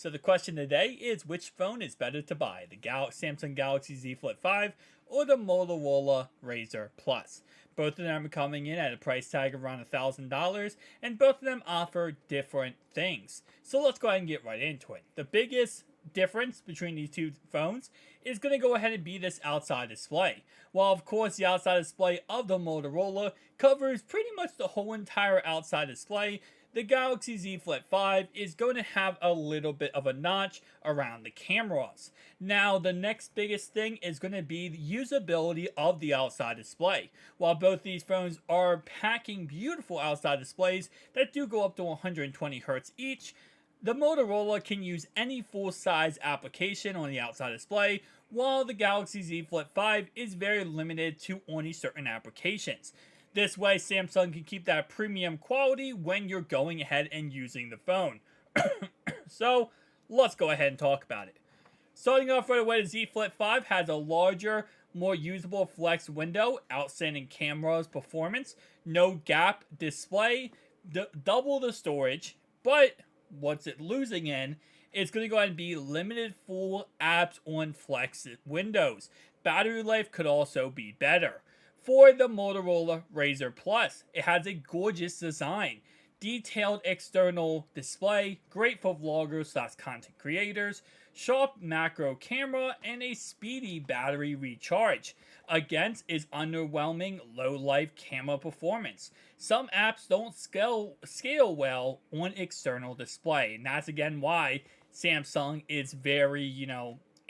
So the question today is, which phone is better to buy, the Samsung Galaxy Z Flip 5 or the Motorola Razr Plus? Both of them are coming in at a price tag of around $1,000, and both of them offer different things. So let's go ahead and get right into it. The biggest difference between these two phones is going to go ahead and be this outside display. While of course the outside display of the Motorola covers pretty much the whole entire outside display, the Galaxy Z Flip 5 is going to have a little bit of a notch around the cameras. Now, the next biggest thing is going to be the usability of the outside display. While both these phones are packing beautiful outside displays that do go up to 120 Hz each, the Motorola can use any full-size application on the outside display, while the Galaxy Z Flip 5 is very limited to only certain applications. This way, Samsung can keep that premium quality when you're going ahead and using the phone. So, let's go ahead and talk about it. Starting off right away, the Z Flip 5 has a larger, more usable flex window, outstanding cameras performance, no gap display, double the storage, but what's it losing in? It's going to go ahead and be limited full apps on flex windows. Battery life could also be better. For the Motorola Razr Plus, it has a gorgeous design, detailed external display, great for vloggers / content creators, sharp macro camera, and a speedy battery recharge. Against is underwhelming low-life camera performance. Some apps don't scale well on external display, and that's again why Samsung is very,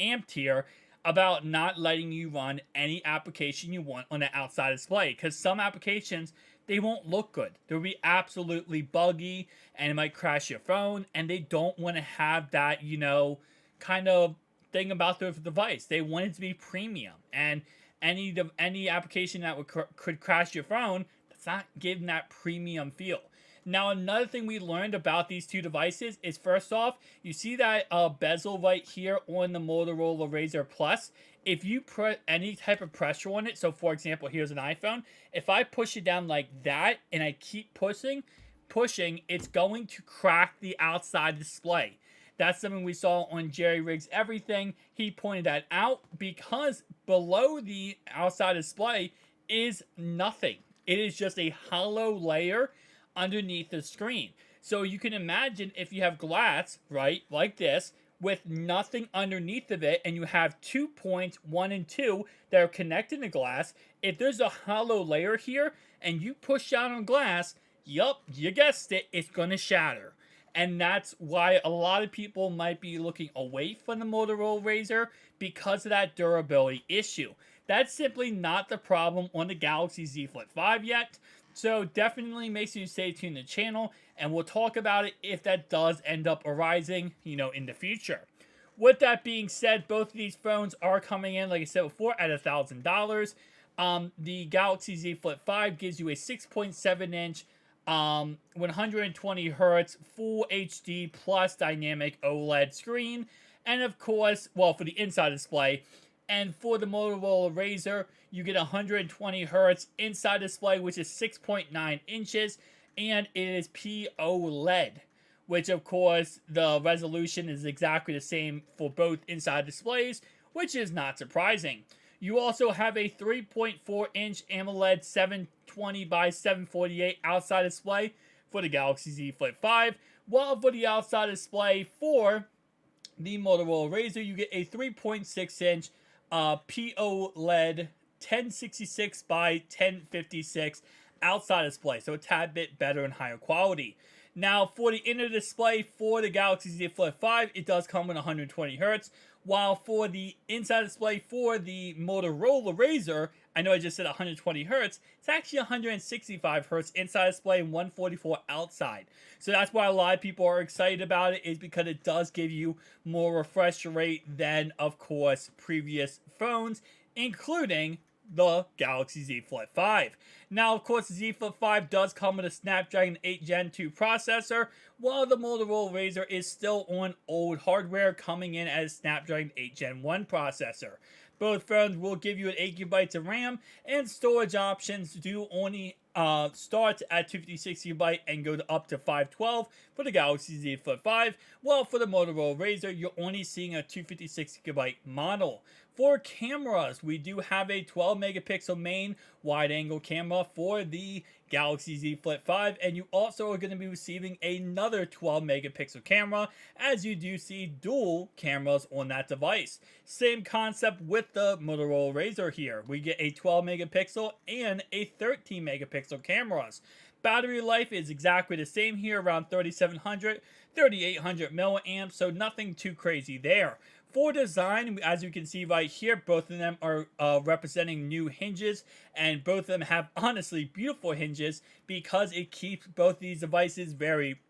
amped here about not letting you run any application you want on the outside display, because some applications, they won't look good. They'll be absolutely buggy and it might crash your phone, and they don't want to have that, kind of thing about the device. They want it to be premium, and any application that could crash your phone, that's not giving that premium feel. Now, another thing we learned about these two devices is, first off, you see that bezel right here on the Motorola Razr Plus. If you put any type of pressure on it, so for example, here's an iPhone. If I push it down like that and I keep pushing, it's going to crack the outside display. That's something we saw on Jerry Riggs Everything. He pointed that out because below the outside display is nothing. It is just a hollow layer underneath the screen. So you can imagine if you have glass, right, like this, with nothing underneath of it, and you have 2 points, 1 and 2, that are connected to glass. If there's a hollow layer here, and you push down on glass, yup, you guessed it, it's going to shatter. And that's why a lot of people might be looking away from the Motorola Razr, because of that durability issue. That's simply not the problem on the Galaxy Z Flip 5 yet. So definitely make sure you stay tuned to the channel, and we'll talk about it if that does end up arising, in the future. With that being said, both of these phones are coming in, like I said before, at $1,000. The Galaxy Z Flip 5 gives you a 6.7-inch, 120 Hz, Full HD plus dynamic OLED screen, and of course, well, for the inside display. And for the Motorola Razr, you get 120 Hz inside display, which is 6.9 inches, and it is POLED, which of course the resolution is exactly the same for both inside displays, which is not surprising. You also have a 3.4-inch AMOLED 720 by 748 outside display for the Galaxy Z Flip 5, while for the outside display for the Motorola Razr, you get a 3.6-inch POLED 1066 by 1056 outside display, so a tad bit better and higher quality. Now, for the inner display for the Galaxy Z Flip 5, it does come with 120 Hz, while for the inside display for the Motorola Razr, I know I just said 120 Hz, it's actually 165 Hz inside display and 144 outside. So that's why a lot of people are excited about it, is because it does give you more refresh rate than, of course, previous phones, including the Galaxy Z Flip 5. Now, of course, the Z Flip 5 does come with a Snapdragon 8 Gen 2 processor, while the Motorola Razr is still on old hardware, coming in as Snapdragon 8 Gen 1 processor. Both phones will give you an 8 GB of RAM, and storage options do only starts at 256GB and goes up to 512 for the Galaxy Z Flip 5. Well, for the Motorola Razr, you're only seeing a 256GB model. For cameras, we do have a 12 megapixel main wide angle camera for the Galaxy Z Flip 5, and you also are going to be receiving another 12 megapixel camera, as you do see dual cameras on that device. Same concept with the Motorola Razr here. We get a 12 megapixel and a 13 megapixel cameras. Battery life is exactly the same here, around 3700, 3800 milliamps, so nothing too crazy there. For design, as you can see right here, both of them are representing new hinges, and both of them have honestly beautiful hinges because it keeps both these devices very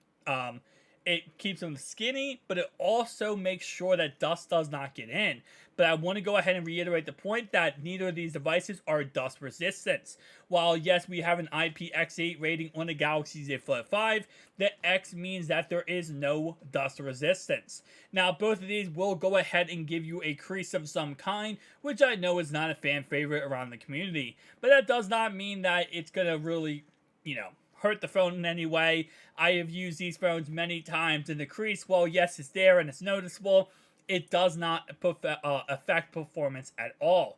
it keeps them skinny, but it also makes sure that dust does not get in. But I want to go ahead and reiterate the point that neither of these devices are dust resistant. While yes, we have an IPX8 rating on the Galaxy Z Flip 5, the X means that there is no dust resistance. Now, both of these will go ahead and give you a crease of some kind, which I know is not a fan favorite around the community. But that does not mean that it's going to really, hurt the phone in any way. I have used these phones many times, and the crease, well, yes, it's there and it's noticeable. It does not affect performance at all.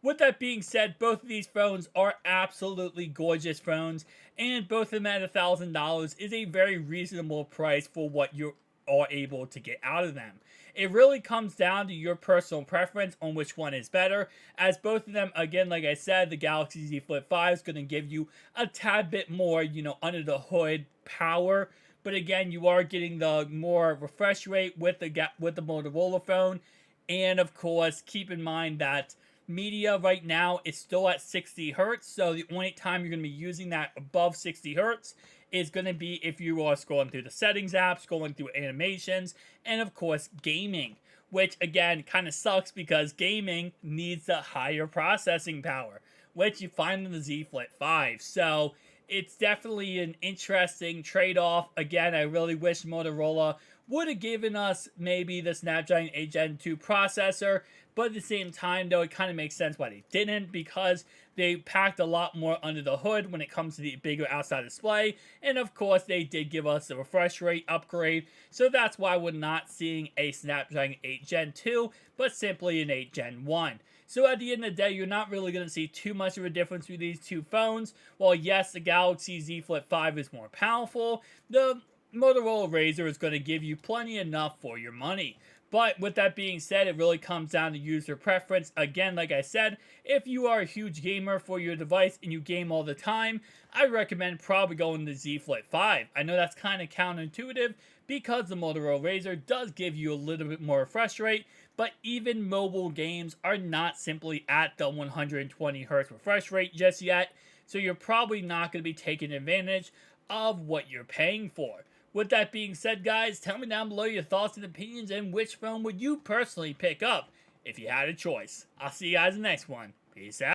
With that being said, both of these phones are absolutely gorgeous phones, and both of them at $1,000 is a very reasonable price for what you are able to get out of them. It really comes down to your personal preference on which one is better, as both of them, again, like I said, the Galaxy Z Flip 5 is going to give you a tad bit more, under the hood power. But again, you are getting the more refresh rate with the Motorola phone. And of course, keep in mind that media right now is still at 60 hertz. So the only time you're going to be using that above 60 hertz is going to be if you are scrolling through the settings apps, scrolling through animations, and of course, gaming. Which again kind of sucks because gaming needs a higher processing power, which you find in the Z Flip 5. So it's definitely an interesting trade-off. Again, I really wish Motorola would have given us maybe the Snapdragon 8 Gen 2 processor, but at the same time, though, it kind of makes sense why they didn't, because they packed a lot more under the hood when it comes to the bigger outside display, and of course, they did give us the refresh rate upgrade, so that's why we're not seeing a Snapdragon 8 Gen 2, but simply an 8 Gen 1. So at the end of the day, you're not really going to see too much of a difference with these two phones. While yes, the Galaxy Z Flip 5 is more powerful, the Motorola Razr is going to give you plenty enough for your money. But with that being said, it really comes down to user preference. Again, like I said, if you are a huge gamer for your device and you game all the time, I recommend probably going to Z Flip 5. I know that's kind of counterintuitive because the Motorola Razr does give you a little bit more refresh rate, but even mobile games are not simply at the 120 Hz refresh rate just yet, so you're probably not going to be taking advantage of what you're paying for. With that being said, guys, tell me down below your thoughts and opinions, and which phone would you personally pick up if you had a choice. I'll see you guys in the next one. Peace out.